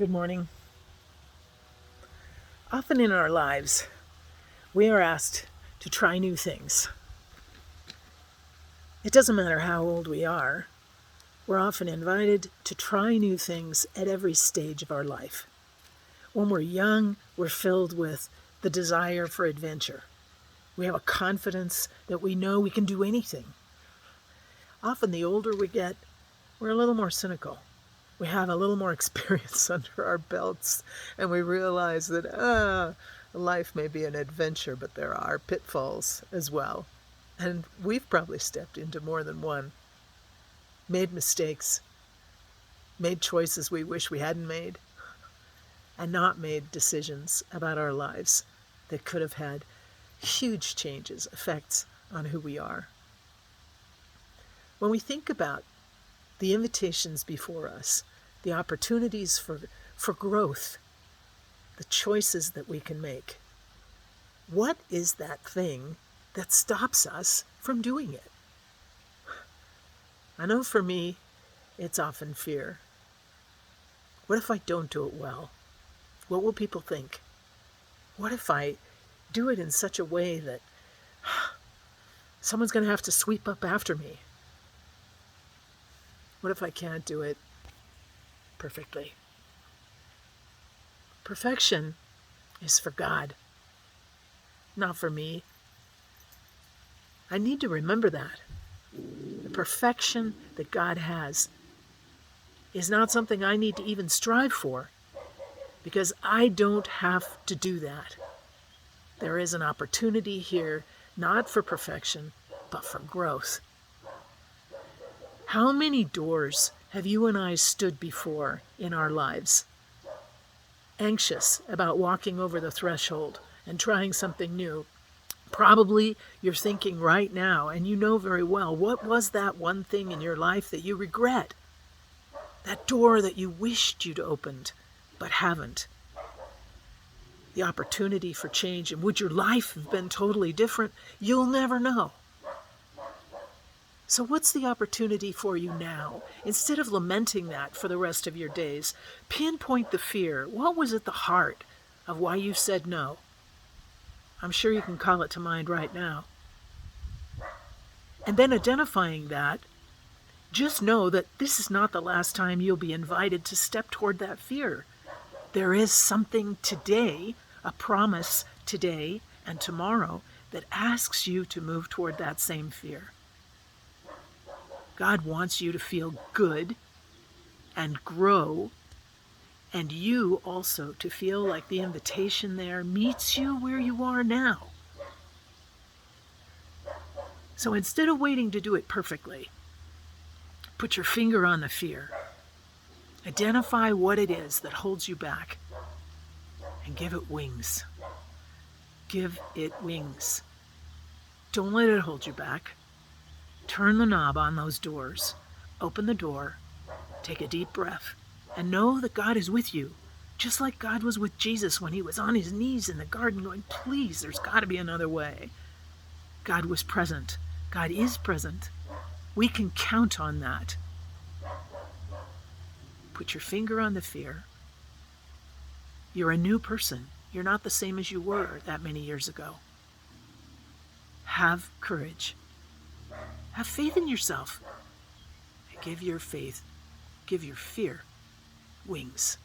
Good morning. Often in our lives, we are asked to try new things. It doesn't matter how old we are, we're often invited to try new things at every stage of our life. When we're young, we're filled with the desire for adventure. We have a confidence that we know we can do anything. Often, the older we get, we're a little more cynical. We have a little more experience under our belts, and we realize that life may be an adventure, but there are pitfalls as well. And we've probably stepped into more than one, made mistakes, made choices we wish we hadn't made, and not made decisions about our lives that could have had huge changes, effects on who we are. When we think about the invitations before us, the opportunities for growth, the choices that we can make, what is that thing that stops us from doing it? I know for me, it's often fear. What if I don't do it well? What will people think? What if I do it in such a way that someone's going to have to sweep up after me? What if I can't do it perfectly? Perfection is for God, not for me. I need to remember that. The perfection that God has is not something I need to even strive for, because I don't have to do that. There is an opportunity here, not for perfection, but for growth. How many doors have you and I stood before in our lives, anxious about walking over the threshold and trying something new? Probably you're thinking right now, and you know very well, what was that one thing in your life that you regret? That door that you wished you'd opened, but haven't. The opportunity for change, and would your life have been totally different? You'll never know. So what's the opportunity for you now? Instead of lamenting that for the rest of your days, pinpoint the fear. What was at the heart of why you said no? I'm sure you can call it to mind right now. And then identifying that, just know that this is not the last time you'll be invited to step toward that fear. There is something today, a promise today and tomorrow, that asks you to move toward that same fear. God wants you to feel good and grow, and you also to feel like the invitation there meets you where you are now. So instead of waiting to do it perfectly, put your finger on the fear. Identify what it is that holds you back and give it wings. Give it wings. Don't let it hold you back. Turn the knob on those doors. Open the door. Take a deep breath. And know that God is with you. Just like God was with Jesus when he was on his knees in the garden going, please, there's got to be another way. God was present. God is present. We can count on that. Put your finger on the fear. You're a new person. You're not the same as you were that many years ago. Have courage. Have faith in yourself. And give your faith, give your fear wings.